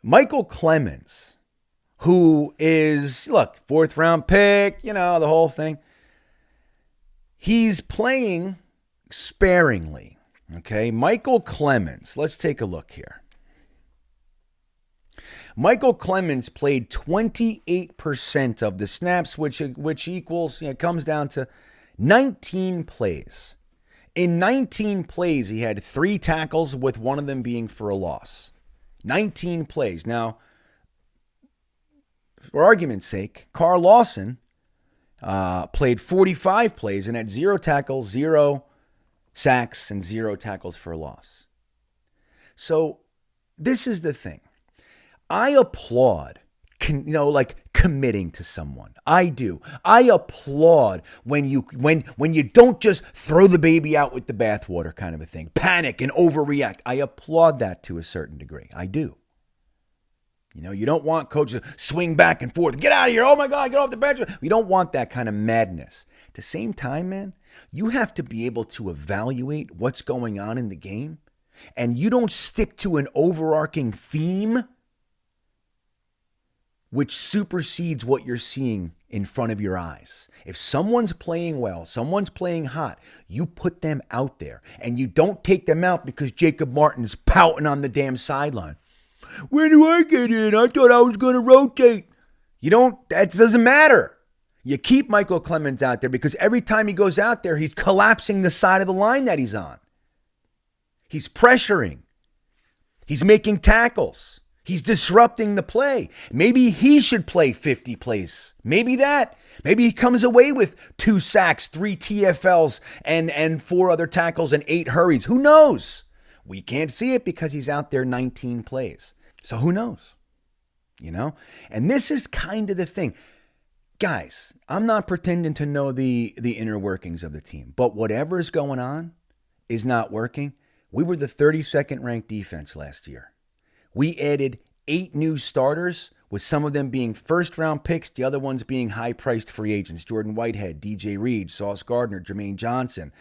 Michael Clemens, who is, look, 4th round pick, the whole thing. He's playing sparingly. Okay, Michael Clemens. Let's take a look here. Michael Clemens played 28% of the snaps, which equals, comes down to 19 plays. In 19 plays, he had 3 tackles, with one of them being for a loss. 19 plays. Now, for argument's sake, Carl Lawson played 45 plays and had 0 tackles, 0 sacks, and 0 tackles for a loss. So this is the thing. I applaud, committing to someone. I do. I applaud when you don't just throw the baby out with the bathwater kind of a thing. Panic and overreact. I applaud that to a certain degree. I do. You don't want coaches to swing back and forth. Get out of here. Oh my God, get off the bench. You don't want that kind of madness. At the same time, man, you have to be able to evaluate what's going on in the game. And you don't stick to an overarching theme which supersedes what you're seeing in front of your eyes. If someone's playing well, someone's playing hot, you put them out there. And you don't take them out because Jacob Martin's pouting on the damn sideline. When do I get in? I thought I was going to rotate. That doesn't matter. You keep Michael Clemens out there because every time he goes out there, he's collapsing the side of the line that he's on. He's pressuring. He's making tackles. He's disrupting the play. Maybe he should play 50 plays. Maybe that. Maybe he comes away with 2 sacks, 3 TFLs, and 4 other tackles and 8 hurries. Who knows? We can't see it because he's out there 19 plays. So who knows? You know? And this is kind of the thing. Guys, I'm not pretending to know the inner workings of the team, but whatever is going on is not working. We were the 32nd ranked defense last year. We added 8 new starters, with some of them being first-round picks, the other ones being high-priced free agents. Jordan Whitehead, DJ Reed, Sauce Gardner, Jermaine Johnson.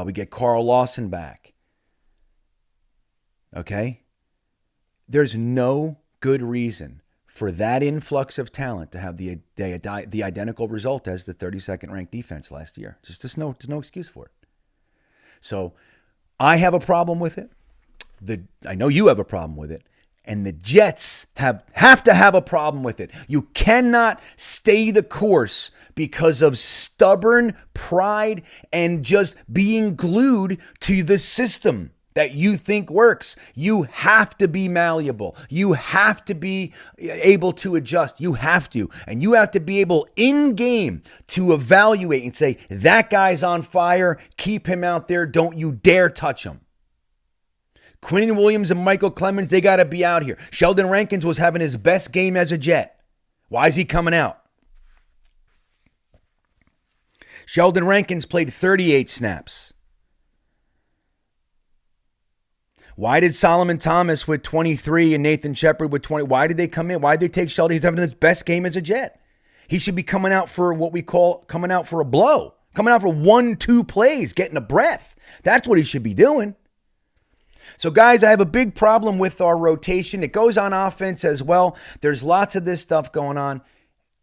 We get Carl Lawson back. Okay? There's no good reason for that influx of talent to have the identical result as the 32nd ranked defense last year. There's no excuse for it. So I have a problem with it. I know you have a problem with it. And the Jets have to have a problem with it. You cannot stay the course because of stubborn pride and just being glued to the system that you think works. You have to be malleable. You have to be able to adjust. You have to. And you have to be able in game to evaluate and say, that guy's on fire. Keep him out there. Don't you dare touch him. Quinn Williams and Michael Clemens, they got to be out here. Sheldon Rankins was having his best game as a Jet. Why is he coming out? Sheldon Rankins played 38 snaps. Why did Solomon Thomas with 23 and Nathan Shepard with 20? Why did they come in? Why did they take Sheldon? He's having his best game as a Jet. He should be coming out for what we call coming out for a blow. Coming out for 1-2 plays, getting a breath. That's what he should be doing. So, guys, I have a big problem with our rotation. It goes on offense as well. There's lots of this stuff going on.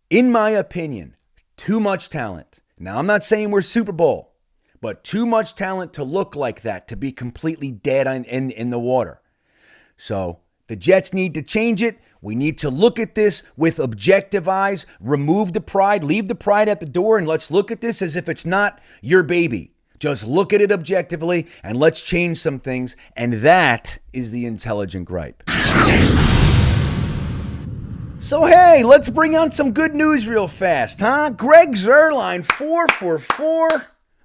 In my opinion, too much talent. Now, I'm not saying we're Super Bowl, but too much talent to look like that, to be completely dead in the water. So, the Jets need to change it. We need to look at this with objective eyes, remove the pride, leave the pride at the door, and let's look at this as if it's not your baby. Just look at it objectively, and let's change some things, and that is the intelligent gripe. So, hey, let's bring on some good news real fast, huh? Greg Zuerlein, 4 for 4.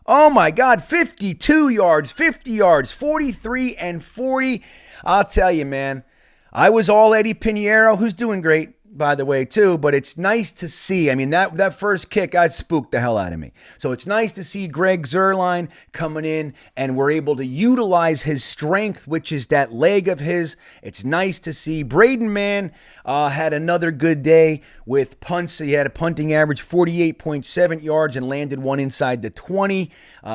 Oh, my God, 52 yards, 50 yards, 43 and 40. I'll tell you, man, I was all Eddie Pinheiro, who's doing great, by the way, too, but it's nice to see. I mean, that first kick, I spooked the hell out of me. So it's nice to see Greg Zuerlein coming in, and we're able to utilize his strength, which is that leg of his. It's nice to see. Braden Mann had another good day with punts. He had a punting average 48.7 yards and landed one inside the 20.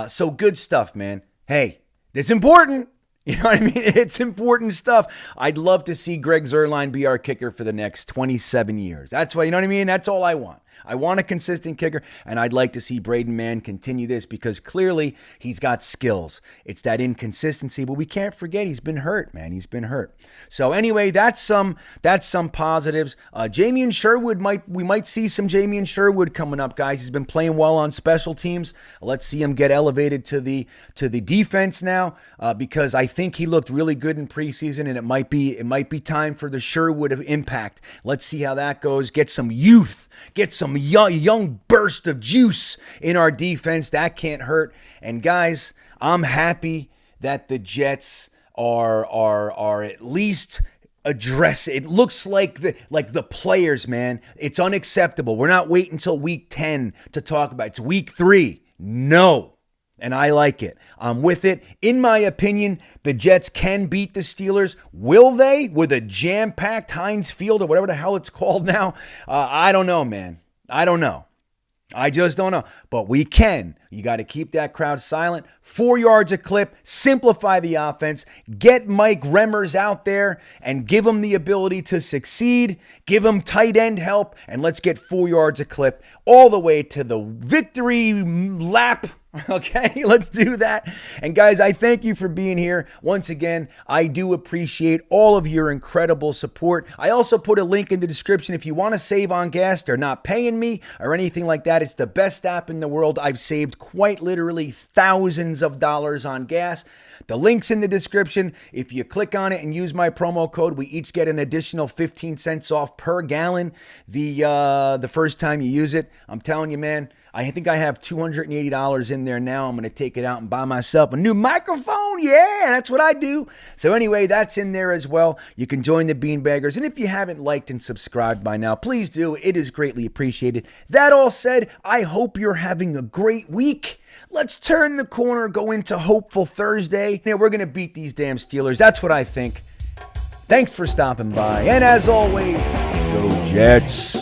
So good stuff, man. Hey, it's important. You know what I mean? It's important stuff. I'd love to see Greg Zuerlein be our kicker for the next 27 years. That's why, you know what I mean? That's all I want. I want a consistent kicker, and I'd like to see Braden Mann continue this because clearly he's got skills. It's that inconsistency, but we can't forget he's been hurt, man. He's been hurt. So anyway, that's some positives. Jamian Sherwood, we might see some Jamian Sherwood coming up, guys. He's been playing well on special teams. Let's see him get elevated to the defense now because I think he looked really good in preseason, and it might be time for the Sherwood of impact. Let's see how that goes. Get some youth. Get some young burst of juice in our defense. That can't hurt. And guys, I'm happy that the Jets are at least address. It looks like the players, man. It's unacceptable. We're not waiting until week 10 to talk about it. It's week 3. No. And I like it. I'm with it. In my opinion, the Jets can beat the Steelers. Will they? With a jam-packed Heinz Field or whatever the hell it's called now? I don't know, man. I don't know. I just don't know. But we can. You got to keep that crowd silent. 4 yards a clip. Simplify the offense. Get Mike Remmers out there and give him the ability to succeed. Give him tight end help. And let's get 4 yards a clip all the way to the victory lap Okay, let's do that. And guys, I thank you for being here. Once again, I do appreciate all of your incredible support. I also put a link in the description if you want to save on gas. They're not paying me or anything like that. It's the best app in the world. I've saved quite literally thousands of dollars on gas. The link's in the description. If you click on it and use my promo code, we each get an additional 15 cents off per gallon the first time you use it. I'm telling you, man, I think I have $280 in there now. I'm going to take it out and buy myself a new microphone. Yeah, that's what I do. So anyway, that's in there as well. You can join the Beanbaggers. And if you haven't liked and subscribed by now, please do. It is greatly appreciated. That all said, I hope you're having a great week. Let's turn the corner, go into Hopeful Thursday. Yeah, we're going to beat these damn Steelers. That's what I think. Thanks for stopping by. And as always, go Jets.